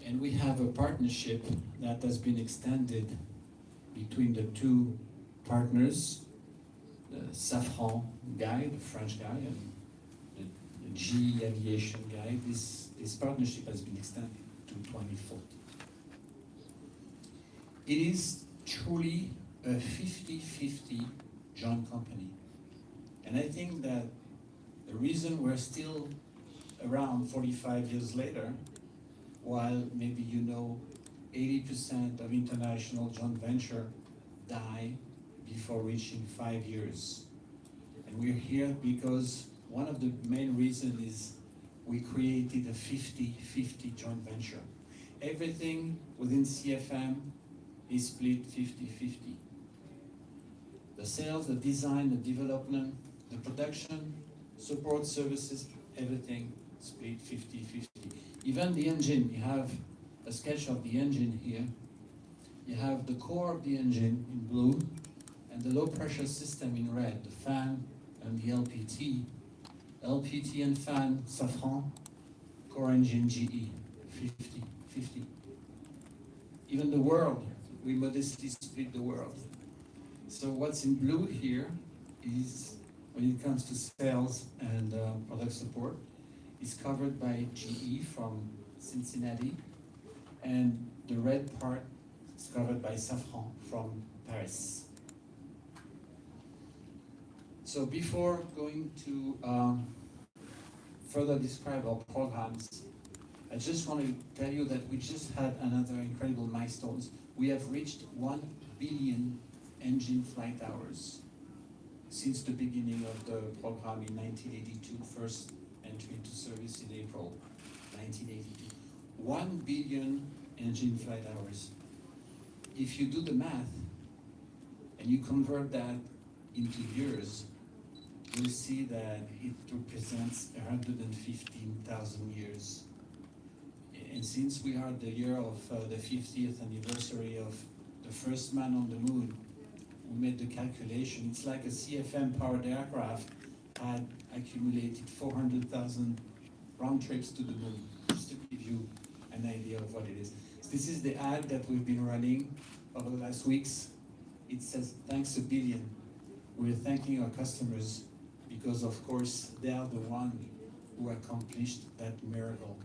And we have a partnership that has been extended between the two partners, the Safran guy, the French guy, and the GE Aviation guy. This partnership has been extended to 2040. It is truly a 50-50 joint company. And I think that the reason we're still around 45 years later, while maybe 80% of international joint venture die before reaching 5 years. And we're here because one of the main reasons is we created a 50-50 joint venture. Everything within CFM is split 50-50. The sales, the design, the development, the production, support services, everything split 50-50. Even the engine, you have a sketch of the engine here. You have the core of the engine in blue and the low pressure system in red, the fan and the LPT. LPT and fan, Safran, core engine GE, 50-50. Even the world, we modestly split the world. So what's in blue here is, when it comes to sales and product support, is covered by GE from Cincinnati, and the red part is covered by Safran from Paris. So before going to further describe our programs, I just want to tell you that we just had another incredible milestone. We have reached 1 billion engine flight hours since the beginning of the program in 1982, first entry into service in April 1982. 1 billion engine flight hours. If you do the math and you convert that into years, you'll see that it represents 115,000 years. And since we are the year of the 50th anniversary of the first man on the moon, we made the calculation. It's like a CFM powered aircraft had accumulated 400,000 round trips to the moon, just to give you an idea of what it is. So this is the ad that we've been running over the last weeks. It says, thanks a billion. We're thanking our customers because, of course, they are the one who accomplished that miracle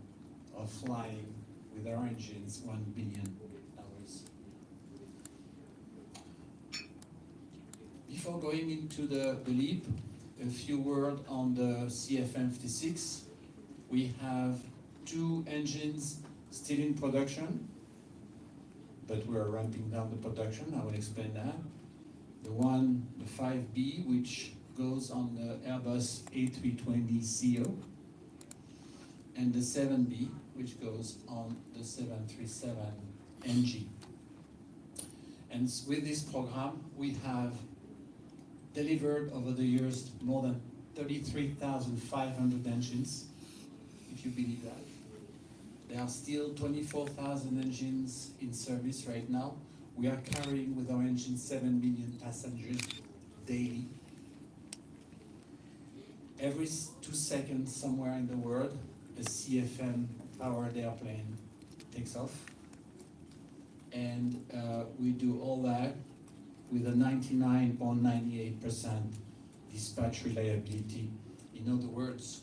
of flying with our engines 1 billion hours. Before going into the LEAP, a few words on the CFM 56. We have 2 engines still in production, but we're ramping down the production. I will explain that. The 5B, which goes on the Airbus A320ceo, and the 7B, which goes on the 737 NG. And with this program, we have delivered over the years more than 33,500 engines, if you believe that. There are still 24,000 engines in service right now. We are carrying with our engine 7 million passengers daily. Every 2 seconds somewhere in the world, a CFM powered airplane takes off. And we do all that with a 99.98% dispatch reliability. In other words,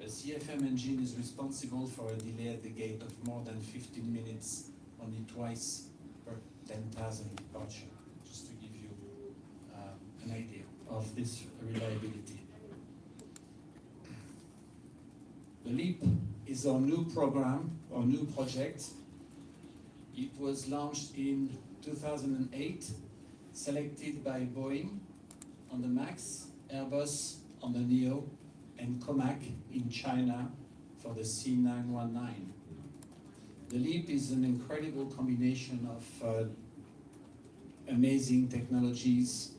a CFM engine is responsible for a delay at the gate of more than 15 minutes, only twice per 10,000 departure, just to give you an idea of this reliability. The LEAP is our new program, our new project. It was launched in 2008, selected by Boeing on the MAX, Airbus on the Neo, and Comac in China for the C919. The LEAP is an incredible combination of amazing technologies.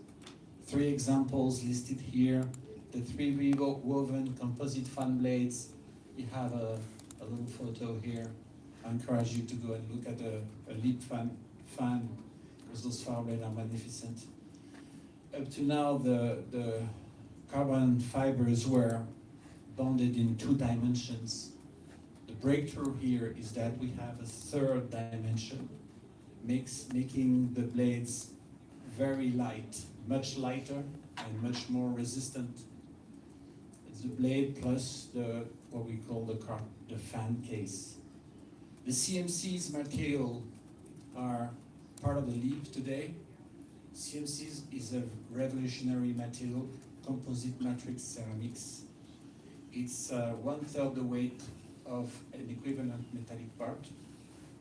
3 examples listed here. The 3 woven composite fan blades. You have a little photo here. I encourage you to go and look at a LEAP fan, because those fan blades are magnificent. Up to now, the carbon fibers were bonded in 2 dimensions. The breakthrough here is that we have a third dimension, making the blades very light, much lighter and much more resistant. It's the blade plus what we call the fan case. The CMC's material are part of the leap today. CMC is a revolutionary material, composite matrix ceramics. It's 1/3 the weight of an equivalent metallic part,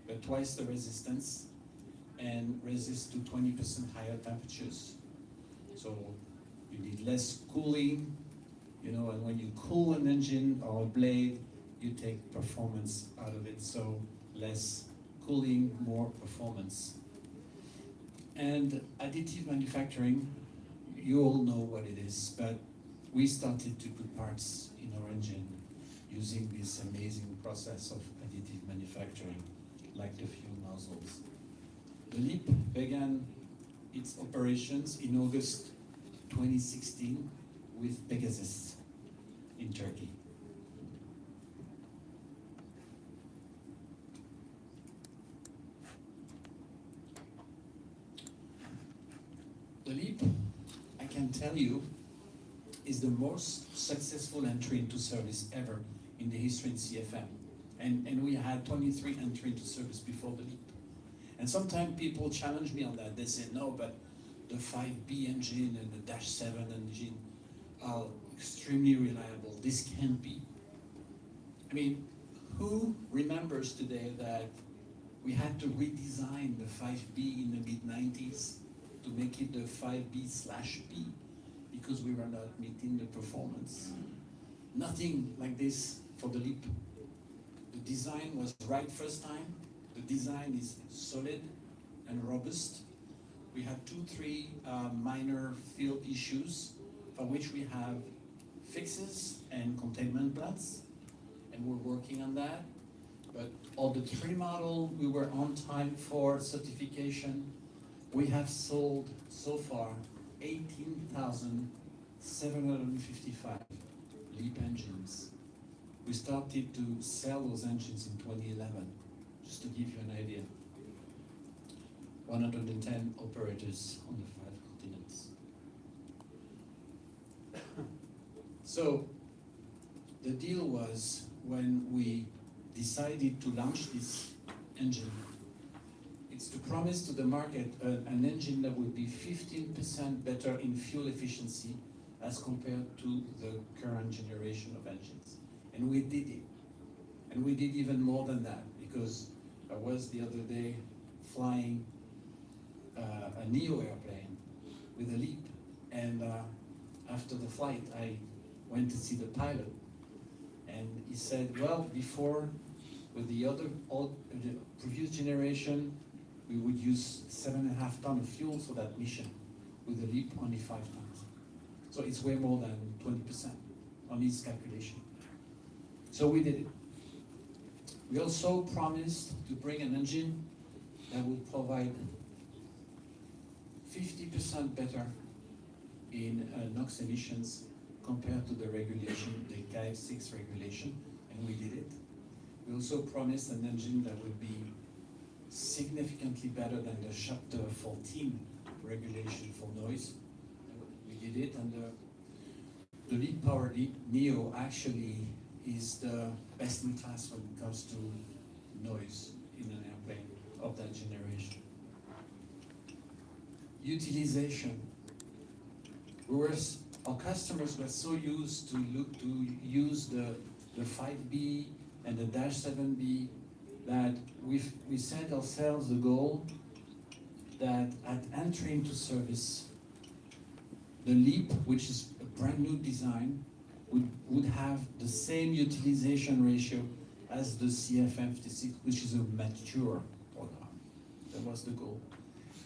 but twice the resistance, and resists to 20% higher temperatures. So you need less cooling, and when you cool an engine or a blade, you take performance out of it. So less cooling, more performance. And additive manufacturing, you all know what it is, but we started to put parts in our engine using this amazing process of additive manufacturing, like the fuel nozzles. The LEAP began its operations in August 2016 with Pegasus in Turkey. The LEAP, I can tell you, is the most successful entry into service ever in the history in CFM. And we had 23 entry into service before the LEAP. And sometimes people challenge me on that. They say, no, but the 5B engine and the Dash 7 engine are extremely reliable. This can't be. I mean, who remembers today that we had to redesign the 5B in the mid-90s to make it the 5B/B because we were not meeting the performance? Nothing like this for the LEAP. The design was right first time. The design is solid and robust. We had 2-3 minor field issues for which we have fixes and containment plans, and we're working on that. But all the 3 model, we were on time for certification. We have sold so far 18,755 LEAP engines. We started to sell those engines in 2011, just to give you an idea. 110 operators on the 5 continents. So the deal was, when we decided to launch this engine, it's to promise to the market an engine that would be 15% better in fuel efficiency as compared to the current generation of engines. And we did it. And we did even more than that, because I was the other day flying a Neo airplane with a LEAP, and after the flight I went to see the pilot, and he said, well, before, with the previous generation, we would use 7.5 tons of fuel for that mission. With the LEAP, only 5 tons. So it's way more than 20% on his calculation. So we did it. We also promised to bring an engine that would provide 50% better in NOx emissions compared to the regulation, the Type 6 regulation, and we did it. We also promised an engine that would be significantly better than the Chapter 14 regulation for noise. We did it, and the LEAP Power Neo actually is the best in class when it comes to noise in an airplane of that generation. Utilization. Our customers were so used to use the 5B and the Dash 7B that we set ourselves the goal that at entry into service, the LEAP, which is a brand new design, would have the same utilization ratio as the CFM 56, which is a mature program. That was the goal.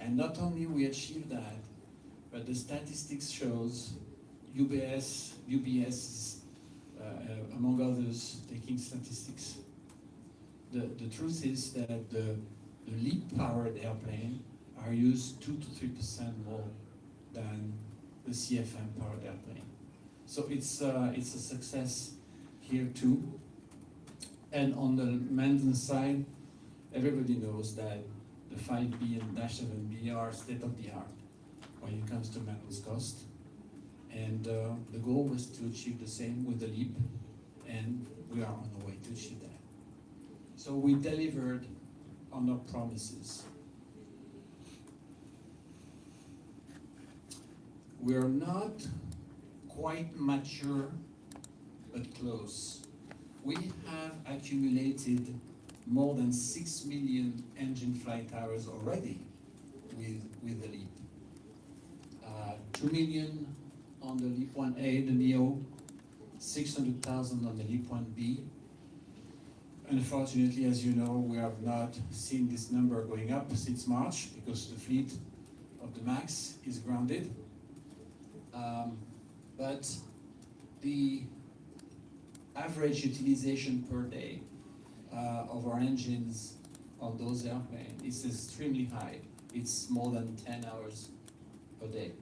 And not only we achieved that, but the statistics shows UBS among others, taking statistics. The truth is that the LEAP-powered airplane are used 2 to 3% more than the CFM-powered airplane. So it's a success here too. And on the maintenance side, everybody knows that the 5B and Dash 7B are state of the art when it comes to maintenance cost. And the goal was to achieve the same with the LEAP, and we are on the way to achieve that. So we delivered on our promises. We are not quite mature, but close. We have accumulated more than 6 million engine flight hours already with the LEAP. 2 million on the LEAP 1A, the NEO, 600,000 on the LEAP 1B. Unfortunately, as you know, we have not seen this number going up since March because the fleet of the MAX is grounded. But the average utilization per day of our engines on those airplanes is extremely high. It's more than 10 hours per day.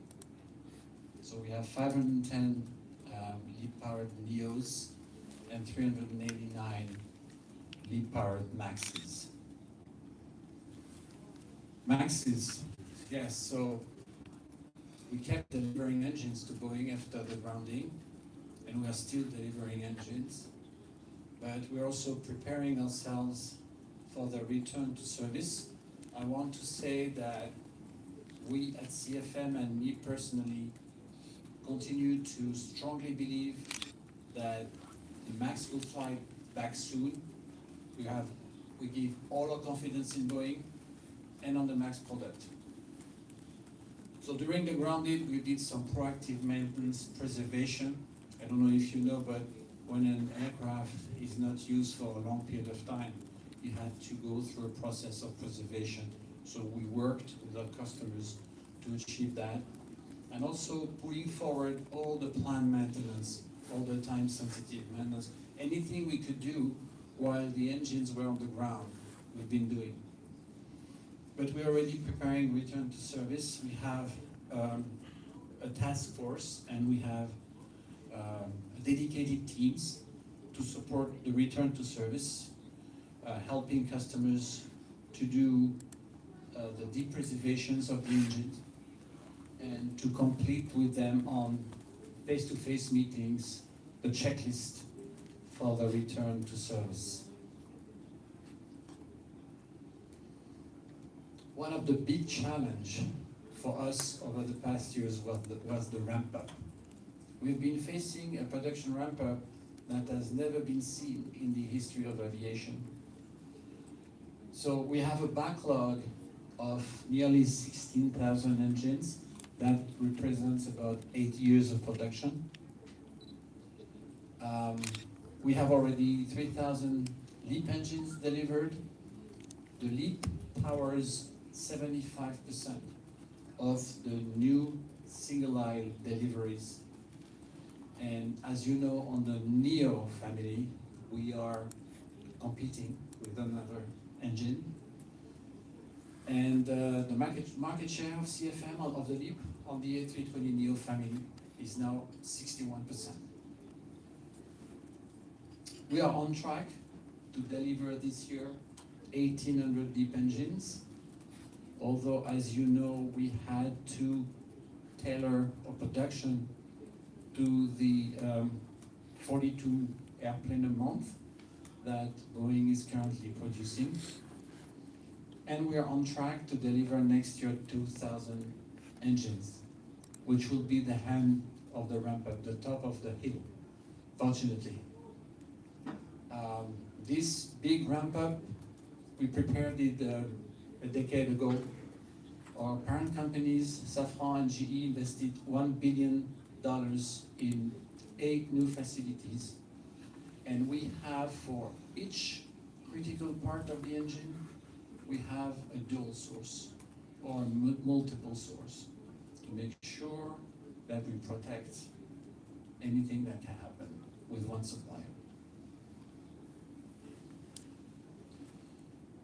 So we have 510 LEAP-powered NEOs and 389 LEAP-powered MAXes. MAXes, yes, so we kept delivering engines to Boeing after the grounding, and we are still delivering engines, but we're also preparing ourselves for the return to service. I want to say that we at CFM and me personally continue to strongly believe that the MAX will fly back soon. We give all our confidence in Boeing and on the MAX product. So during the grounding, we did some proactive maintenance preservation. I don't know if you know, but when an aircraft is not used for a long period of time, you have to go through a process of preservation. So we worked with our customers to achieve that. And also putting forward all the planned maintenance, all the time-sensitive maintenance, anything we could do while the engines were on the ground, we've been doing. But we're already preparing return to service. We have a task force, and we have dedicated teams to support the return to service, helping customers to do the deep preservations of the engines and to complete with them on face-to-face meetings the checklist for the return to service. One of the big challenge for us over the past years was the ramp-up. We've been facing a production ramp-up that has never been seen in the history of aviation. So we have a backlog of nearly 16,000 engines. That represents about 8 years of production. We have already 3,000 LEAP engines delivered. The LEAP powers 75% of the new single-aisle deliveries. And as you know, on the NEO family, we are competing with another engine. And the market share of CFM of the LEAP on the A320neo family is now 61%. We are on track to deliver this year 1,800 LEAP engines, although as you know, we had to tailor our production to the 42 airplane a month that Boeing is currently producing. And we are on track to deliver next year 2,000 engines, which will be the hand of the ramp-up, the top of the hill, fortunately. This big ramp-up, we prepared it a decade ago. Our parent companies, Safran and GE, invested $1 billion in 8 new facilities. And we have, for each critical part of the engine, we have a dual source or multiple source to make sure that we protect anything that can happen with one supplier.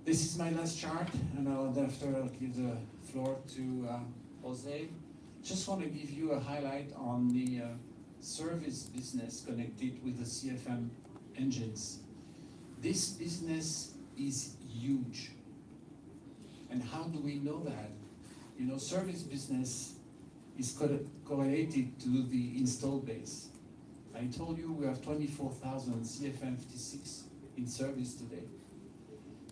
This is my last chart, and I'll give the floor to Jose. Just want to give you a highlight on the service business connected with the CFM engines. This business is huge. And how do we know that? You know, service business is correlated to the install base. I told you we have 24,000 CFM 56 in service today.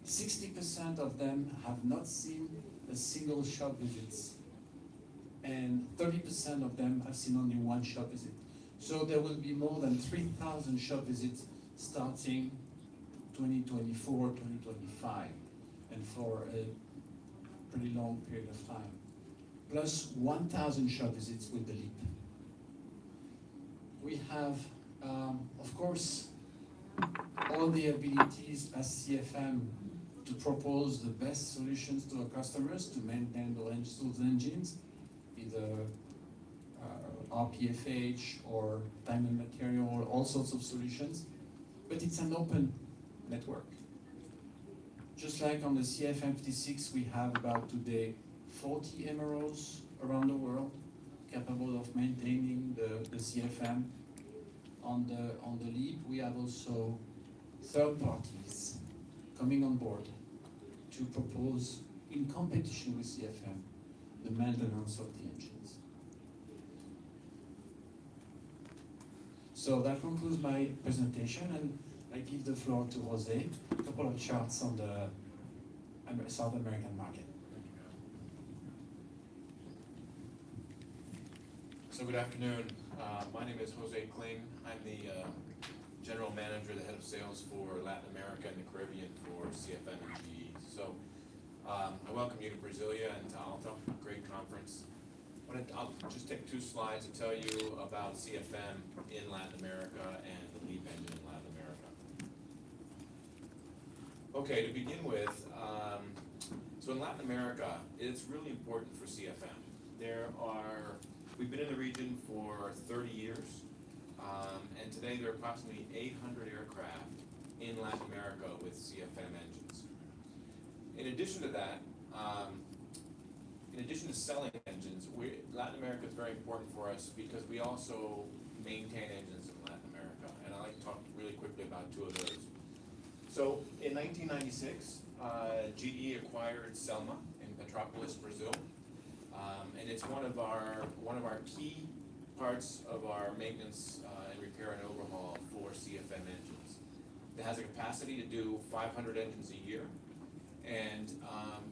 60% of them have not seen a single shop visit, and 30% of them have seen only one shop visit. So there will be more than 3,000 shop visits starting 2024, 2025, and for a pretty long period of time. Plus 1,000 shop visits with the LEAP. We have, of course, all the abilities as CFM to propose the best solutions to our customers to maintain those engines, either RPFH or time and material, all sorts of solutions. But it's an open network. Just like on the CFM 56, we have about today 40 MROs around the world capable of maintaining the CFM. On the LEAP, we have also third parties coming on board to propose, in competition with CFM, the maintenance of the engines. So that concludes my presentation, and I give the floor to Jose. A couple of charts on the South American market. So good afternoon. My name is Jose Kling. I'm the General Manager, the Head of Sales for Latin America and the Caribbean for CFM and GE. So I welcome you to Brasilia and to Alta, great conference. I'll just take 2 slides to tell you about CFM in Latin America and the LEAP engine in Latin America. Okay, to begin with, so in Latin America, it's really important for CFM. We've been in the region for 30 years, and today there are approximately 800 aircraft in Latin America with CFM engines. In addition to that, in addition to selling engines, Latin America is very important for us because we also maintain engines in Latin America, and I'd like to talk really quickly about 2 of those. So in 1996, GE acquired Selma in Petrópolis, Brazil. And it's one of our key parts of our maintenance and repair and overhaul for CFM engines. It has a capacity to do 500 engines a year, and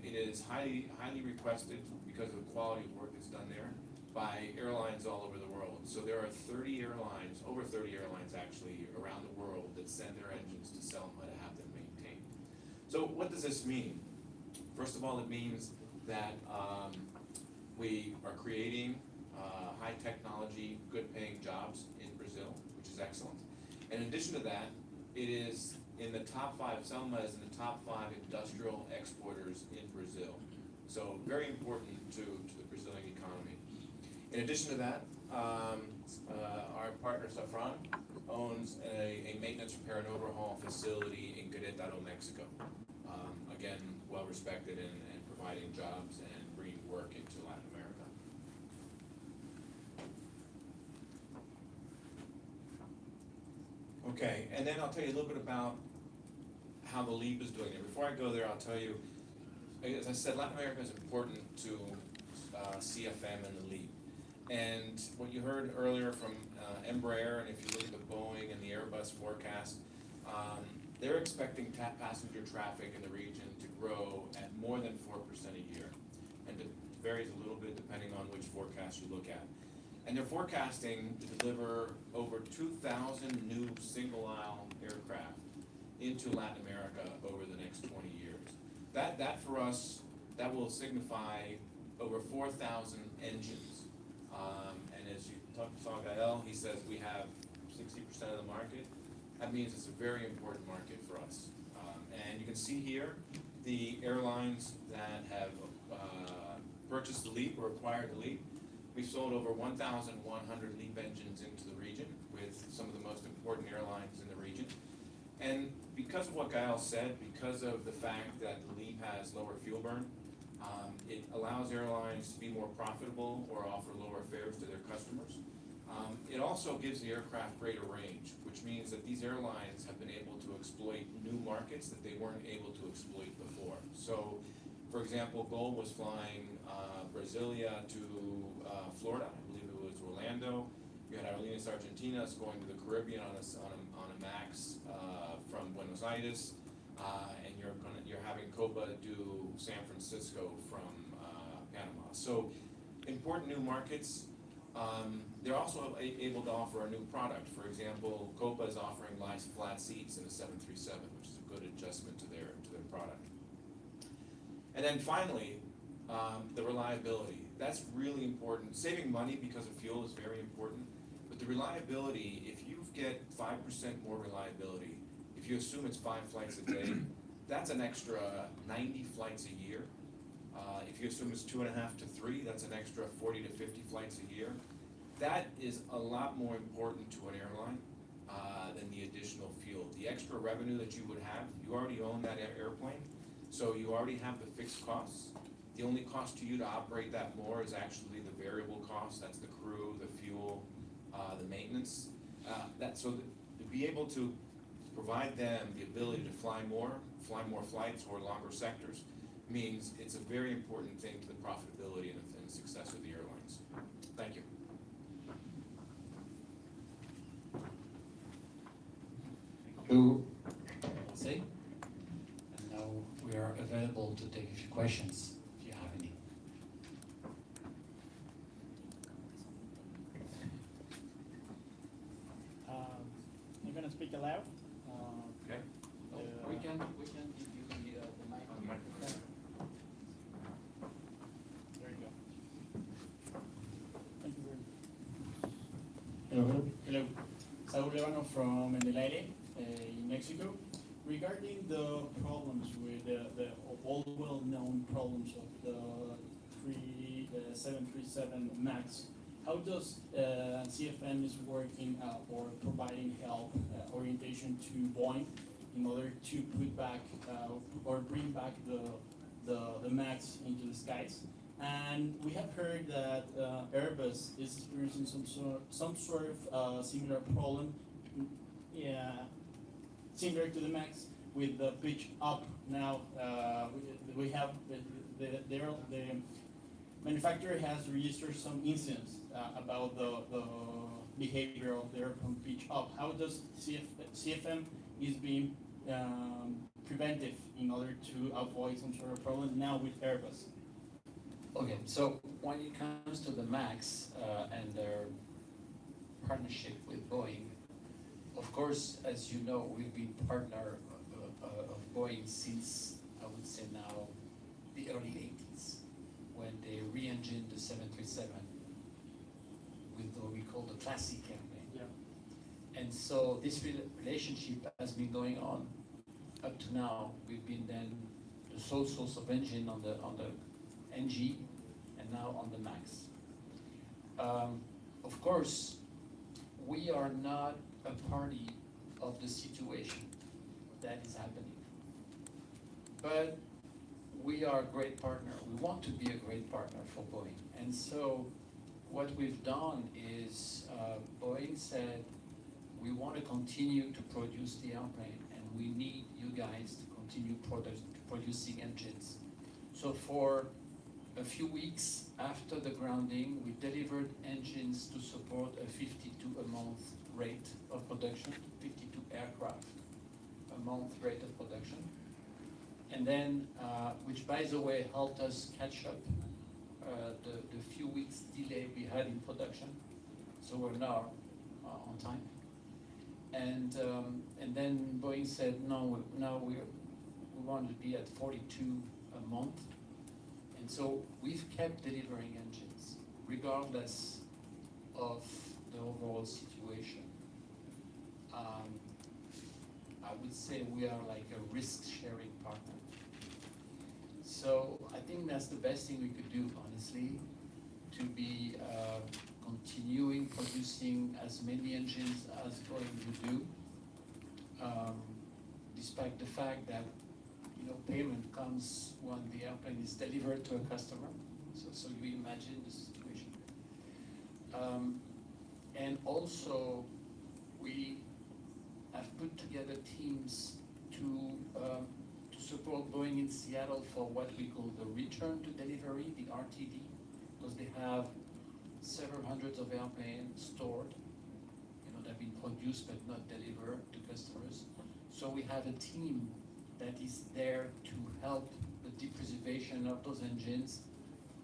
it is highly requested because of the quality of work that's done there by airlines all over the world. So there are 30 airlines, over 30 airlines actually, around the world that send their engines to Selma to have them maintained. So what does this mean? First of all, it means that we are creating high technology, good paying jobs in Brazil, which is excellent. And in addition to that, it is in the top 5, Selma is in the top 5 industrial exporters in Brazil. So very important to the Brazilian economy. In addition to that, our partner Safran owns a maintenance, repair, and overhaul facility in Querétaro, Mexico. Again, well respected and providing jobs and bringing work into Latin America. Okay, and then I'll tell you a little bit about how the LEAP is doing it. Before I go there, I'll tell you, as I said, Latin America is important to CFM and the LEAP. And what you heard earlier from Embraer, and if you look at the Boeing and the Airbus forecast, they're expecting passenger traffic in the region to grow at more than 4% a year. And it varies a little bit depending on which forecast you look at. And they're forecasting to deliver over 2,000 new single-aisle aircraft into Latin America over the next 20 years. That for us, that will signify over 4,000 engines. And as you saw Gael, he says we have 60% of the market. That means it's a very important market for us. And you can see here the airlines that have purchased the LEAP or acquired the LEAP. We've sold over 1,100 LEAP engines into the region with some of the most important airlines in the region. And because of what Gael said, because of the fact that the LEAP has lower fuel burn, it allows airlines to be more profitable or offer lower fares to their customers. It also gives the aircraft greater range, which means that these airlines have been able to exploit new markets that they weren't able to exploit before. So, for example, Gol was flying Brasilia to Florida, I believe it was Orlando. You had Aerolíneas Argentinas going to the Caribbean on a MAX from Buenos Aires, and you're having Copa do San Francisco from Panama. So, important new markets. They're also able to offer a new product. For example, Copa is offering nice flat seats in the 737, which is a good adjustment to their product. And then finally, the reliability. That's really important. Saving money because of fuel is very important, but the reliability, if you get 5% more reliability, if you assume it's 5 flights a day, that's an extra 90 flights a year. If you assume it's 2.5 to 3, that's an extra 40 to 50 flights a year. That is a lot more important to an airline than the additional fuel. The extra revenue that you would have, you already own that airplane, so you already have the fixed costs. The only cost to you to operate that more is actually the variable cost. That's the crew, the fuel, the maintenance. To be able to provide them the ability to fly more flights or longer sectors means it's a very important thing to the profitability and the success of the airlines. Thank you. Thank you. See? And now we are available to take a few questions if you have any. I'm gonna speak aloud. Okay. We can give you the mic. There you go. Thank you very much. Hello. Hello. Saúl Lébano from Mendelaire, in Mexico. Regarding the problems with the all well-known problems of the 737 MAX, how does CFM is working or providing help, orientation to Boeing in order to put back or bring back the MAX into the skies? And we have heard that Airbus is experiencing some sort of similar problem, similar to the MAX with the pitch up. Now we have the manufacturer has registered some incidents about the behavior of the airplane pitch up. How does CFM is being preventive in order to avoid some sort of problem now with Airbus? Okay, so when it comes to the MAX and their partnership with Boeing, of course, as you know, we've been partner of Boeing since, I would say now, the early 80s, when they re-engined the 737 with what we call the classic airplane. Yeah. And so this relationship has been going on up to now. We've been then the sole source of engine on the NG and now on the MAX. Of course, we are not a party of the situation that is happening, but we are a great partner. We want to be a great partner for Boeing. And so what we've done is Boeing said, we want to continue to produce the airplane and we need you guys to continue producing engines. So for a few weeks after the grounding, we delivered engines to support a 52 a month rate of production, 52 aircraft a month rate of production. And then, which by the way helped us catch up the few weeks delay we had in production. So we're now on time. And then Boeing said, no, now we want to be at 42 a month. And so we've kept delivering engines regardless of the overall situation. I would say we are like a risk-sharing partner. So I think that's the best thing we could do, honestly, to be continuing producing as many engines as Boeing would do, despite the fact that payment comes when the airplane is delivered to a customer. So you imagine the situation. And also, we have put together teams to support Boeing in Seattle for what we call the return to delivery, the RTD, because they have several hundreds of airplanes stored, that have been produced but not delivered to customers. So we have a team that is there to help the depreservation of those engines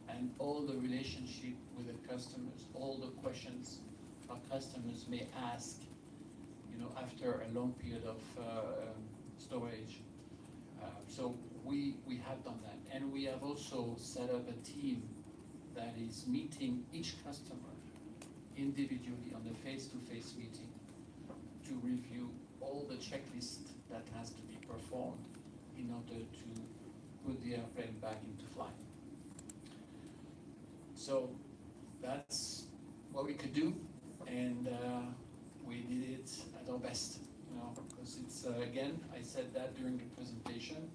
and all the relationship with the customers, all the questions our customers may ask, after a long period of storage. So we have done that, and we have also set up a team that is meeting each customer individually on a face-to-face meeting to review all the checklist that has to be performed in order to put the airplane back into flight. So that's what we could do, and we did it at our best, because it's, again, I said that during the presentation,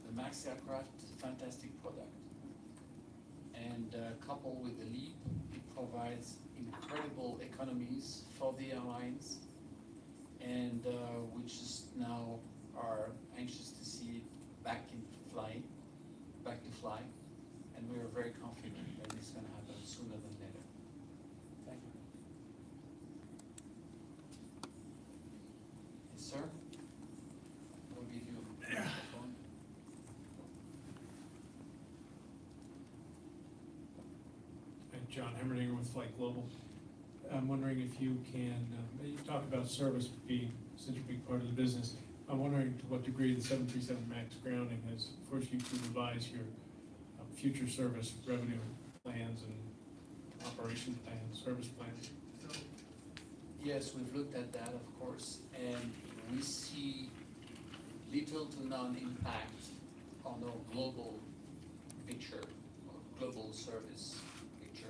the MAX aircraft is a fantastic product. And coupled with the LEAP, it provides incredible economies for the airlines, and we just now are anxious to see it back to fly, and we are very confident that it's going to happen sooner than later. Thank you. Yes, sir? We'll give you a microphone. John Hemmerdinger with Flight Global. I'm wondering if you can, you talk about service being such a big part of the business. I'm wondering to what degree the 737 MAX grounding has forced you to revise your future service revenue plans and operation plans, service plans. Yes, we've looked at that, of course, and we see little to none impact on our global picture, or global service picture.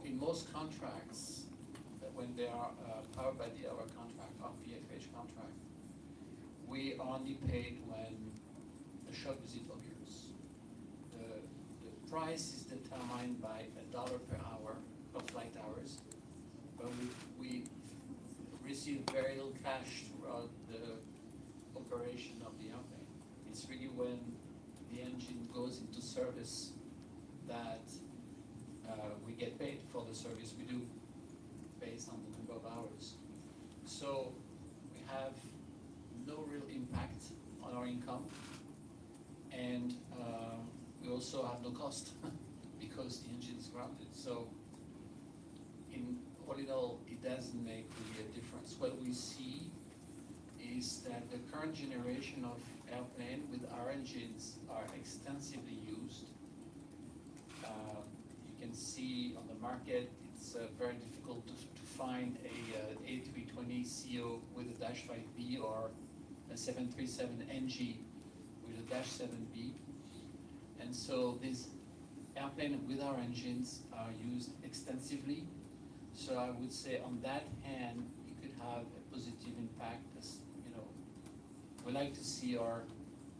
In most contracts, when they are powered by the hour contract, or PFH contract, we only paid when the shop visit occurs. The price is determined by $1 per hour of flight hours, but we receive very little cash throughout the operation of the airplane. It's really when the engine goes into service that we get paid for the service we do based on the number of hours. So we have no real impact on our income, and we also have no cost because the engine is grounded. So all in all, it doesn't make really a difference. What we see is that the current generation of airplane with our engines are extensively used. You can see on the market, it's very difficult to find a A320ceo with a Dash 5B or a 737NG with a Dash 7B. And so these airplanes with our engines are used extensively. So I would say on that hand, it could have a positive impact. As we like to see our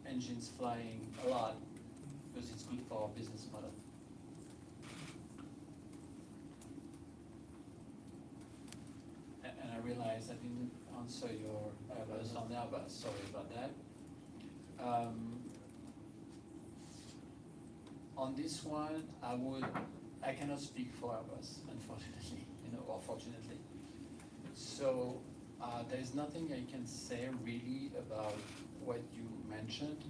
engines flying a lot because it's good for our business model. And I realize I didn't answer your Airbus on Airbus. Sorry about that. On this one, I cannot speak for Airbus, unfortunately, or fortunately. So there's nothing I can say really about what you mentioned.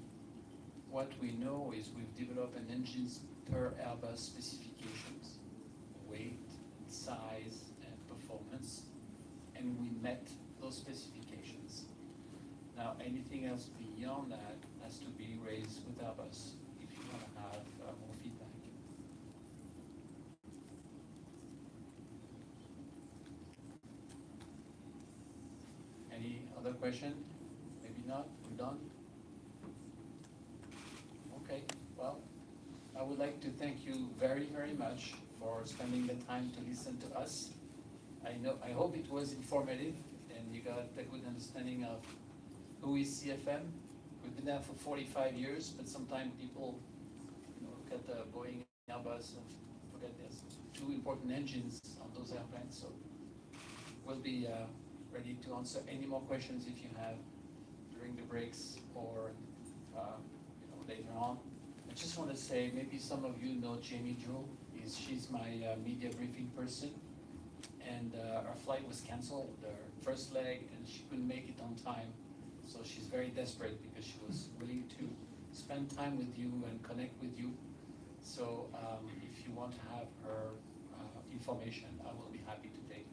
What we know is we've developed an engines per Airbus specifications, weight, size, and performance, and we met those specifications. Now, anything else beyond that has to be raised with Airbus if you want to have more feedback. Any other question? Maybe not, we're done? Okay, well, I would like to thank you very, very much for spending the time to listen to us. I hope it was informative and you got a good understanding of who is CFM. We've been there for 45 years, but sometimes people look at the Boeing Airbus, forget there's two important engines on those airplanes, so we'll be ready to answer any more questions if you have during the breaks or later on. I just want to say, maybe some of you know Jamie Jewell. She's my media briefing person, and our flight was canceled, the first leg, and she couldn't make it on time. So she's very desperate because she was willing to spend time with you and connect with you. So if you want to have her information, I will be happy to take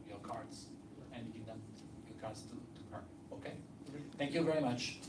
your cards and give them your cards to her. Okay? Thank you very much.